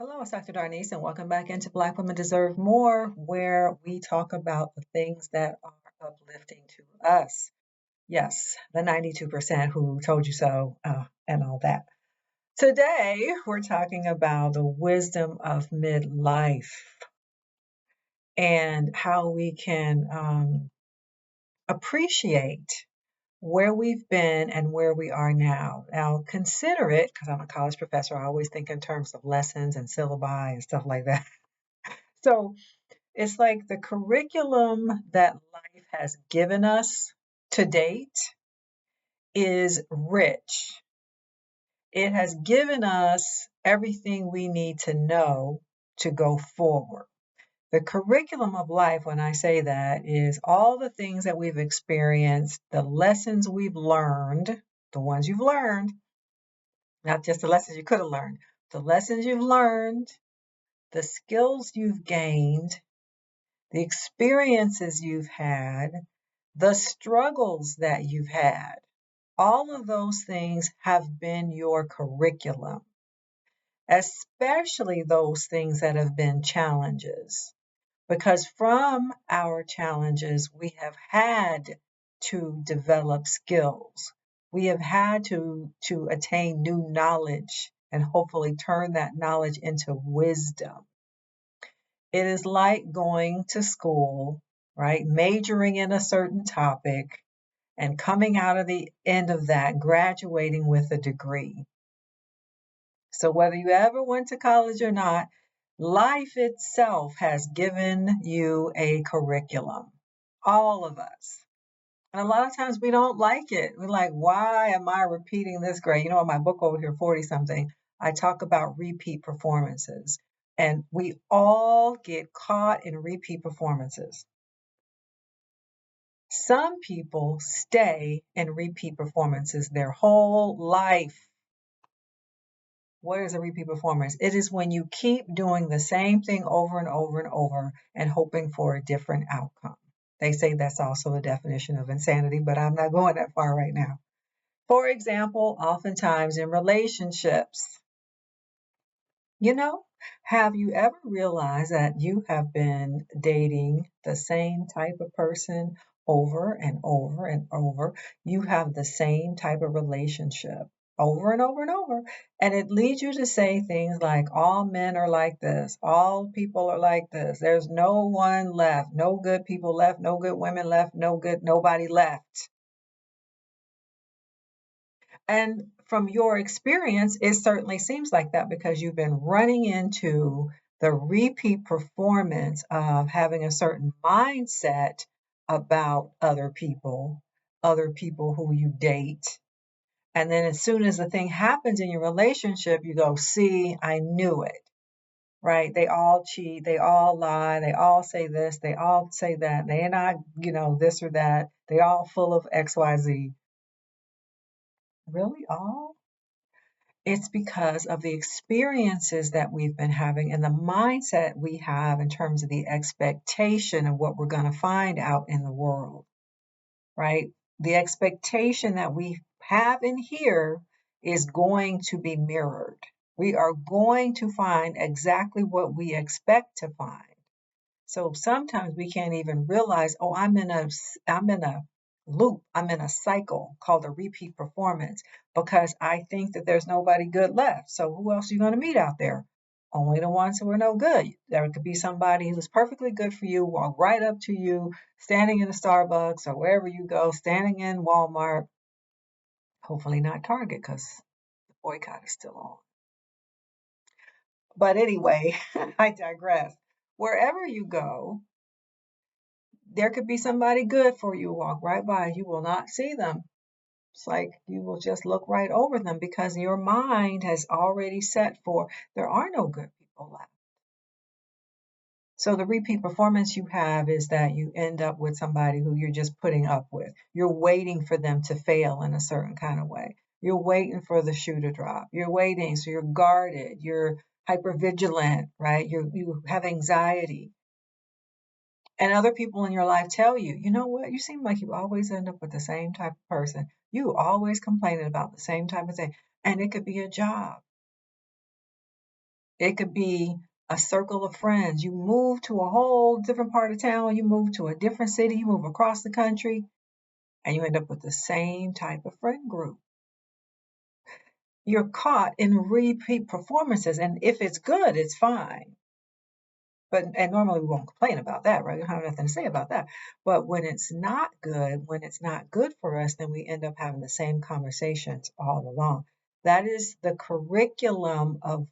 Hello, it's Dr. Darnese, and welcome back into Black Women Deserve More, where we talk about the things that are uplifting to us. Yes, the 92% who told you so, and all that. Today, we're talking about the wisdom of midlife and how we can appreciate where we've been and where we are now. Now, consider it, because I'm a college professor, I always think in terms of lessons and syllabi and stuff like that. So, it's like the curriculum that life has given us to date is rich. It has given us everything we need to know to go forward. The curriculum of life, when I say that, is all the things that we've experienced, the lessons we've learned, the ones you've learned, not just the lessons you could have learned, the lessons you've learned, the skills you've gained, the experiences you've had, the struggles that you've had. All of those things have been your curriculum, especially those things that have been challenges. Because from our challenges, we have had to develop skills. We have had to attain new knowledge and hopefully turn that knowledge into wisdom. It is like going to school, right? Majoring in a certain topic and coming out of the end of that, graduating with a degree. So, whether you ever went to college or not, life itself has given you a curriculum. All of us. And a lot of times we don't like it. We're like, why am I repeating this grade? In my book over here, 40 something, I talk about repeat performances. And we all get caught in repeat performances. Some people stay in repeat performances their whole life. What is a repeat performance? It is when you keep doing the same thing over and over and over and hoping for a different outcome. They say that's also the definition of insanity, but I'm not going that far right now. For example, oftentimes in relationships, you know, have you ever realized that you have been dating the same type of person over and over and over? You have the same type of relationship over and over and over. And it leads you to say things like, all men are like this, all people are like this, there's no one left, no good people left, no good women left, nobody left. And from your experience, it certainly seems like that because you've been running into the repeat performance of having a certain mindset about other people who you date. And then as soon as the thing happens in your relationship, you go, see, I knew it, right? They all cheat, they all lie, they all say this, they all say that, they're not, this or that, they all full of XYZ. Really all? It's because of the experiences that we've been having and the mindset we have in terms of the expectation of what we're going to find out in the world, right? The expectation that we have in here is going to be mirrored. We are going to find exactly what we expect to find. So sometimes we can't even realize, oh, I'm in a loop, I'm in a cycle called a repeat performance because I think that there's nobody good left. So who else are you going to meet out there? Only the ones who are no good. There could be somebody who's perfectly good for you, walk right up to you, standing in a Starbucks or wherever you go, standing in Walmart, hopefully not Target because the boycott is still on. But anyway, I digress. Wherever you go, there could be somebody good for you, walk right by, you will not see them. It's like you will just look right over them because your mind has already set for there are no good people left. So the repeat performance you have is that you end up with somebody who you're just putting up with. You're waiting for them to fail in a certain kind of way. You're waiting for the shoe to drop. You're waiting, so you're guarded. You're hypervigilant, right? You have anxiety. And other people in your life tell you, you know what, you seem like you always end up with the same type of person. You always complaining about the same type of thing. And it could be a job. It could be a circle of friends. You move to a whole different part of town, you move to a different city, you move across the country, and you end up with the same type of friend group. You're caught in repeat performances, and if it's good, it's fine. And normally we won't complain about that, right? We don't have nothing to say about that. But when it's not good, when it's not good for us, then we end up having the same conversations all along. That is the curriculum of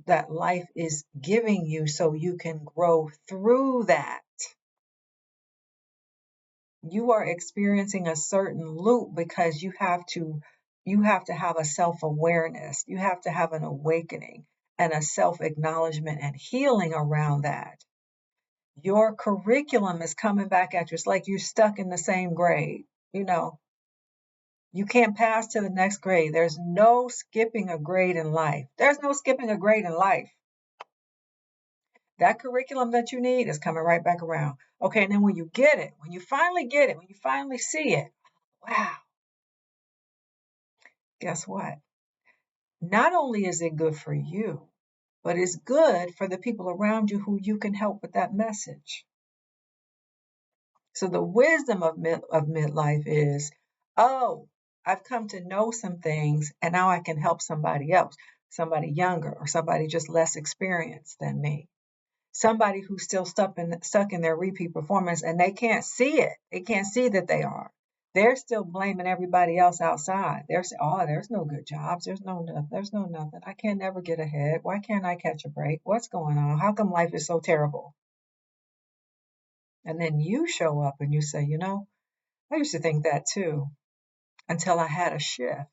that life is giving you so you can grow through that. You are experiencing a certain loop because you have to have a self-awareness. You have to have an awakening and a self-acknowledgement and healing around that. Your curriculum is coming back at you. It's like you're stuck in the same grade. You know, you can't pass to the next grade. There's no skipping a grade in life. There's no skipping a grade in life. That curriculum that you need is coming right back around. Okay, and then when you get it, when you finally get it, when you finally see it, wow, guess what? Not only is it good for you, but it's good for the people around you who you can help with that message. So the wisdom of midlife is, oh, I've come to know some things and now I can help somebody else, somebody younger or somebody just less experienced than me. Somebody who's still stuck in their repeat performance and they can't see it. They can't see that they are. They're still blaming everybody else outside. They're saying, "Oh, there's no good jobs. There's no nothing. I can't never get ahead. Why can't I catch a break? What's going on? How come life is so terrible?" And then you show up and you say, I used to think that too until I had a shift.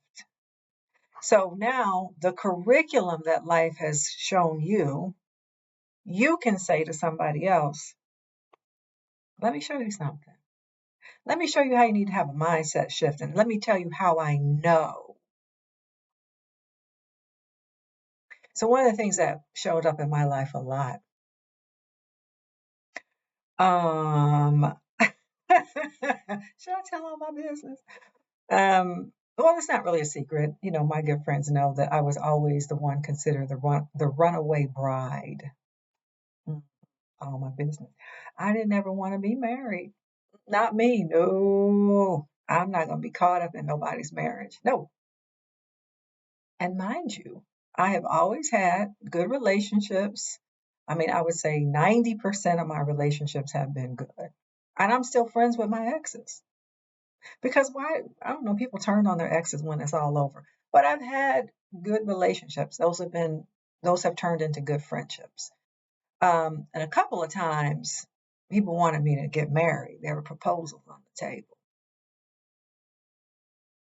So now the curriculum that life has shown you, you can say to somebody else, let me show you something. Let me show you how you need to have a mindset shift. And let me tell you how I know. So one of the things that showed up in my life a lot, should I tell all my business? Well, it's not really a secret. My good friends know that I was always the one considered the runaway bride. Mm, all my business. I didn't ever want to be married. Not me. No, I'm not going to be caught up in nobody's marriage. No. And mind you, I have always had good relationships. I mean, I would say 90% of my relationships have been good. And I'm still friends with my exes. Because why? I don't know, people turn on their exes when it's all over. But I've had good relationships. Those have turned into good friendships. And a couple of times people wanted me to get married. There were proposals on the table.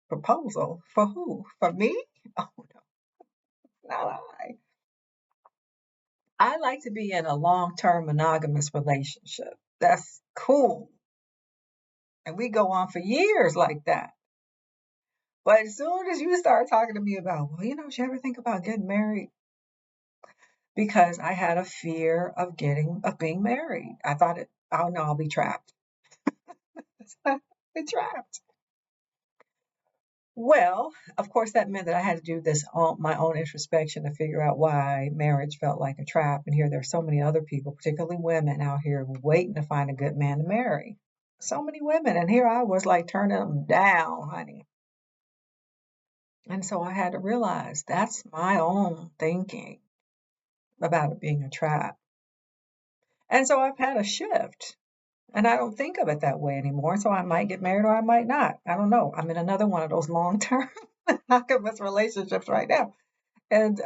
Proposal for who? For me? Oh no, not I. I like to be in a long-term monogamous relationship. That's cool. And we go on for years like that. But as soon as you start talking to me about, well, did you ever think about getting married? Because I had a fear of being married. I thought oh no, I'll be trapped. Be trapped. Well, of course, that meant that I had to do my own introspection to figure out why marriage felt like a trap. And here there's so many other people, particularly women out here waiting to find a good man to marry. So many women. And here I was like turning them down, honey. And so I had to realize that's my own thinking about it being a trap. And so I've had a shift. And I don't think of it that way anymore. So I might get married or I might not. I don't know. I'm in another one of those long-term monogamous relationships right now. And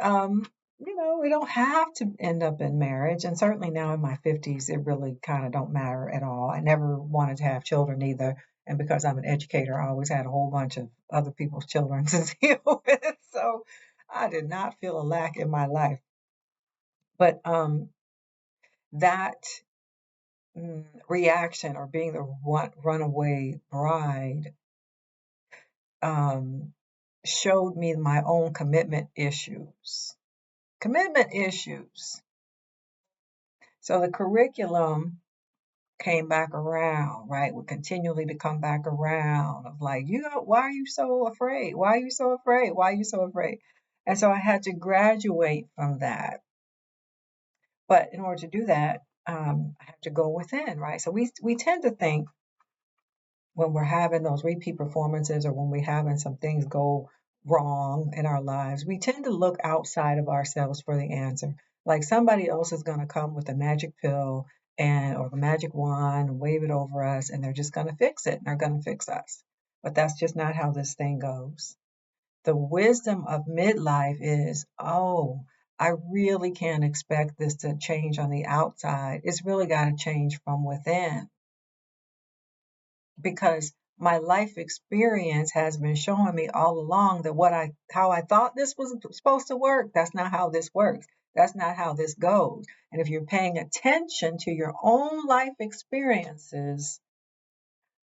we don't have to end up in marriage. And certainly now in my 50s, it really kind of don't matter at all. I never wanted to have children either. And because I'm an educator, I always had a whole bunch of other people's children to deal with. So I did not feel a lack in my life. But that reaction or being the runaway bride um, showed me my own commitment issues. Commitment issues. So the curriculum came back around, right? Would continually to come back around of like, why are you so afraid? Why are you so afraid? Why are you so afraid? And so I had to graduate from that. But in order to do that, I have to go within, right? So we tend to think when we're having those repeat performances or when we're having some things go wrong in our lives, we tend to look outside of ourselves for the answer. Like somebody else is going to come with a magic pill and or the magic wand and wave it over us, and they're just going to fix it and they're going to fix us. But that's just not how this thing goes. The wisdom of midlife is, oh, I really can't expect this to change on the outside. It's really got to change from within because my life experience has been showing me all along that how I thought this was supposed to work, that's not how this works. That's not how this goes. And if you're paying attention to your own life experiences,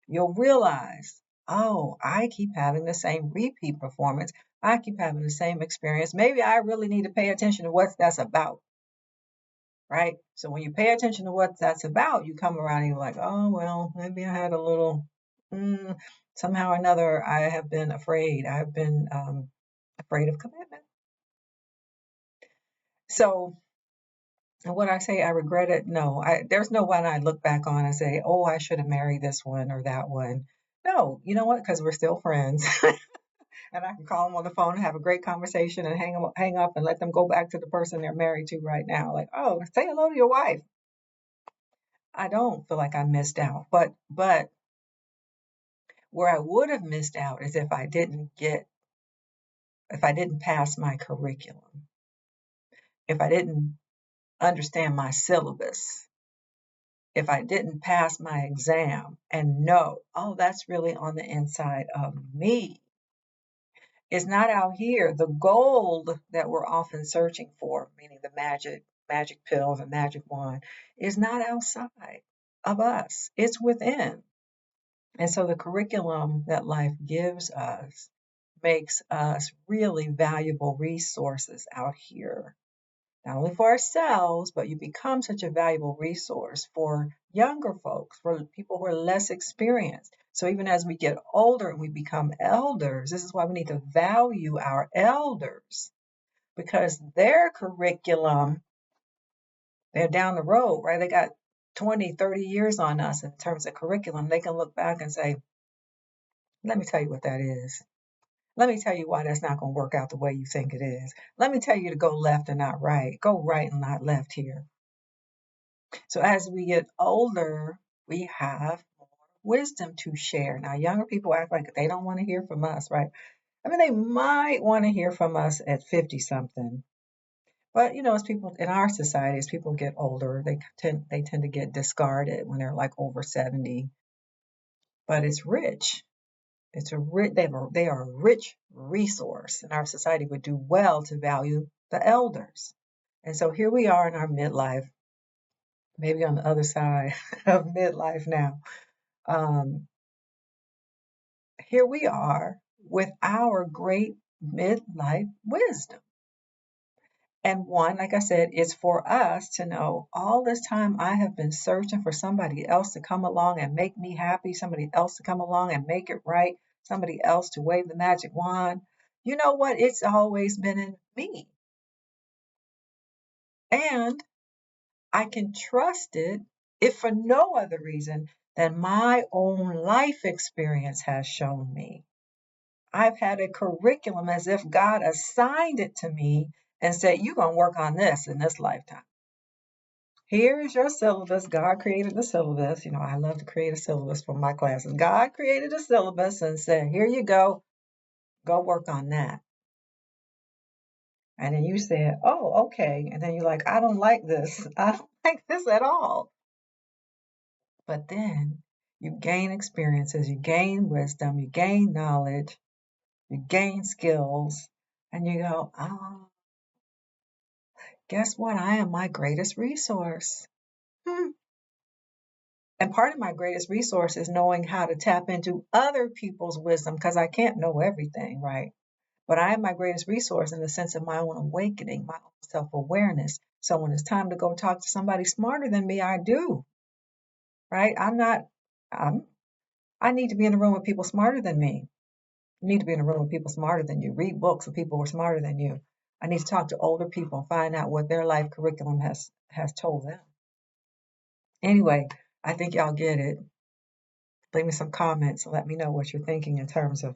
you'll realize, oh, I keep having the same repeat performance. I keep having the same experience. Maybe I really need to pay attention to what that's about, right? So when you pay attention to what that's about, you come around and you're like, oh, well, maybe I had a little, mm, somehow or another, I have been afraid. I've been afraid of commitment. So what I say, I regret it. No, there's no one I look back on and say, oh, I should have married this one or that one. No, you know what? Because we're still friends. And I can call them on the phone and have a great conversation and hang up and let them go back to the person they're married to right now. Like, oh, say hello to your wife. I don't feel like I missed out, but where I would have missed out is if I didn't pass my curriculum, if I didn't understand my syllabus, if I didn't pass my exam and know, oh, that's really on the inside of me. It's not out here. The gold that we're often searching for, meaning the magic pill, the magic wand, is not outside of us. It's within. And so the curriculum that life gives us makes us really valuable resources out here. Not only for ourselves, but you become such a valuable resource for younger folks, for people who are less experienced. So even as we get older and we become elders, this is why we need to value our elders because their curriculum, they're down the road, right? They got 20, 30 years on us in terms of curriculum. They can look back and say, let me tell you what that is. Let me tell you why that's not going to work out the way you think it is. Let me tell you to go left and not right. Go right and not left here. So as we get older, we have more wisdom to share. Now, younger people act like they don't want to hear from us, right? I mean, they might want to hear from us at 50 something. But, as people in our society, as people get older, they tend to get discarded when they're like over 70. But it's rich. It's a rich, they are a rich resource, and our society would do well to value the elders. And so here we are in our midlife, maybe on the other side of midlife now. Um, Here we are with our great midlife wisdom. And one, like I said, is for us to know all this time I have been searching for somebody else to come along and make me happy, somebody else to come along and make it right, somebody else to wave the magic wand. You know what? It's always been in me. And I can trust it if for no other reason than my own life experience has shown me. I've had a curriculum as if God assigned it to me and said, you're going to work on this in this lifetime. Here is your syllabus. God created the syllabus. I love to create a syllabus for my classes. God created a syllabus and said, here you go work on that. And then you said, oh, okay. And then you're like, I don't like this. I don't like this at all. But then you gain experiences, you gain wisdom, you gain knowledge, you gain skills, and you go, oh, guess what? I am my greatest resource. And part of my greatest resource is knowing how to tap into other people's wisdom because I can't know everything, right? But I am my greatest resource in the sense of my own awakening, my own self awareness. So when it's time to go talk to somebody smarter than me, I do, right? I need to be in a room with people smarter than me. You need to be in a room with people smarter than you. Read books with people who are smarter than you. I need to talk to older people and find out what their life curriculum has told them. Anyway, I think y'all get it. Leave me some comments. Let me know what you're thinking in terms of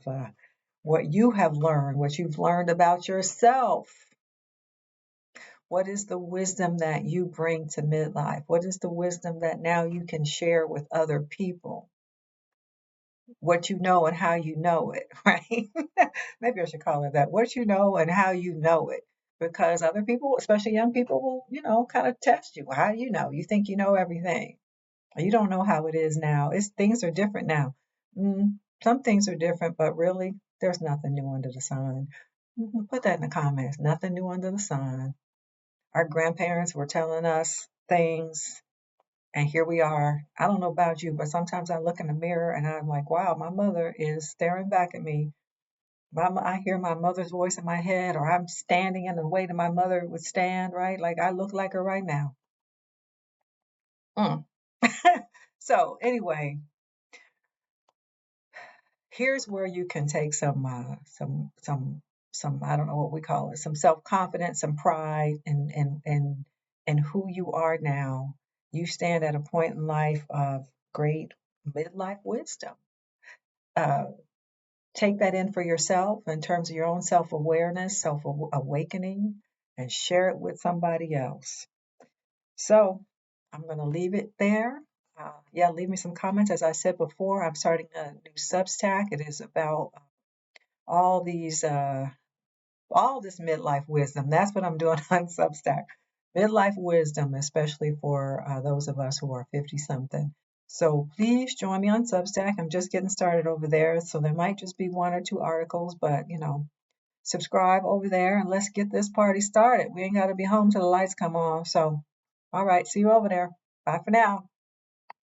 what you have learned, what you've learned about yourself. What is the wisdom that you bring to midlife? What is the wisdom that now you can share with other people? What you know and how you know it, right? Maybe I should call it that. What you know and how you know it. Because other people, especially young people, will, kind of test you. How do you know? You think you know everything. You don't know how it is now. Things are different now. Some things are different, but really, there's nothing new under the sun. Put that in the comments. Nothing new under the sun. Our grandparents were telling us things, and here we are. I don't know about you, but sometimes I look in the mirror and I'm like, wow, my mother is staring back at me. I hear my mother's voice in my head, or I'm standing in the way that my mother would stand, right? Like I look like her right now. Mm. So anyway, here's where you can take some I don't know what we call it, some self-confidence, some pride in who you are now. You stand at a point in life of great midlife wisdom. Uh, Take that in for yourself in terms of your own self-awareness, self-awakening, and share it with somebody else. So I'm going to leave it there. Yeah, leave me some comments. As I said before, I'm starting a new Substack. It is about all these all this midlife wisdom. That's what I'm doing on Substack. Midlife wisdom, especially for those of us who are 50 something. So please join me on Substack. I'm just getting started over there, so there might just be one or two articles, but subscribe over there and let's get this party started. We ain't got to be home till the lights come on. So, all right, see you over there. Bye for now.